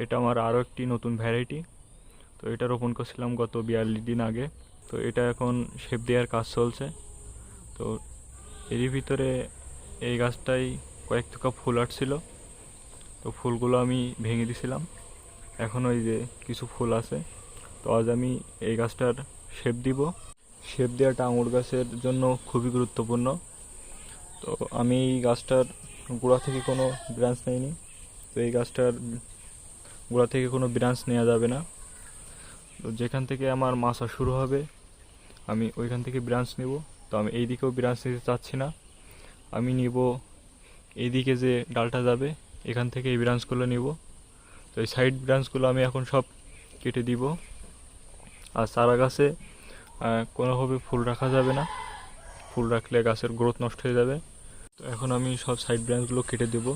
এটা আমার আরও একটি নতুন ভ্যারাইটি। তো এটা রোপণ করছিলাম গত 42 দিন আগে। তো এটা এখন শেপ দেওয়ার কাজ চলছে। তো এরই ভিতরে এই গাছটাই কয়েক থোকা ফুল আসছিল। তো ফুলগুলো আমি ভেঙে দিছিলাম, এখন ওই যে কিছু ফুল আছে। তো আজ আমি এই গাছটার শেপ দিব। শেপ দেওয়াটা আঙুর গাছের জন্য খুবই গুরুত্বপূর্ণ। তো আমি এই গাছটার গোড়া থেকে কোনো ব্রাঞ্চ নেইনি। তো এই গাছটার গোড়া থেকে কোনো ব্রাঞ্চ নেওয়া যাবে না। তো যেখান থেকে আমার মাছা শুরু হবে আমি ওইখান থেকে ব্রাঞ্চ নেব। তো আমি এই দিকেও ব্রাঞ্চ নিতে চাচ্ছি না, আমি নিব এইদিকে যে ডালটা যাবে এখান থেকে এই ব্রাঞ্চগুলো নিব। তো এই সাইড ব্রাঞ্চগুলো আমি এখন সব কেটে দিব। আর চারা গাছে কোনোভাবে ফুল রাখা যাবে না, ফুল রাখলে গাছের গ্রোথ নষ্ট হয়ে যাবে। তো এখন আমি সব সাইড ব্রাঞ্চগুলো কেটে দেব।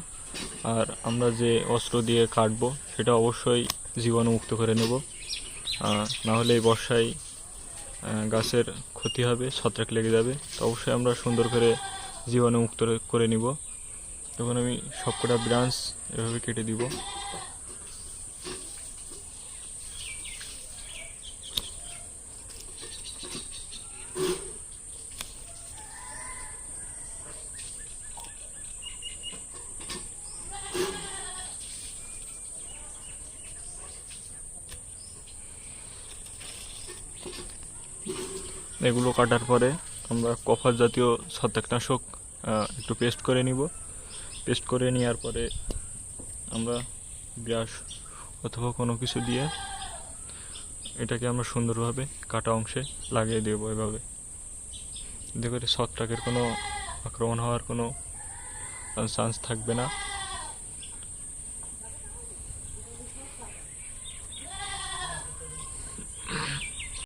আর আমরা যে অস্ত্র দিয়ে কাটবো সেটা অবশ্যই জীবাণুমুক্ত করে নেব, না হলে এই বর্ষায় গাছের ক্ষতি হবে, ছত্রাক লেগে যাবে। তো অবশ্যই আমরা সুন্দর করে জীবাণুমুক্ত করে নিব। তখন আমি সবকটা ব্রাঞ্চ এভাবে কেটে দিব। এগুলো কাটার পরে আমরা কপার জাতীয় ছত্রাকনাশক একটু পেস্ট করে নিব। পেস্ট করে নেওয়ার পরে আমরা ব্রাশ অথবা কোনো কিছু দিয়ে এটাকে আমরা সুন্দরভাবে কাটা অংশে লাগিয়ে দেবো এভাবে। এতে করে ছত্রাকের কোনো আক্রমণ হওয়ার কোনো চান্স থাকবে না।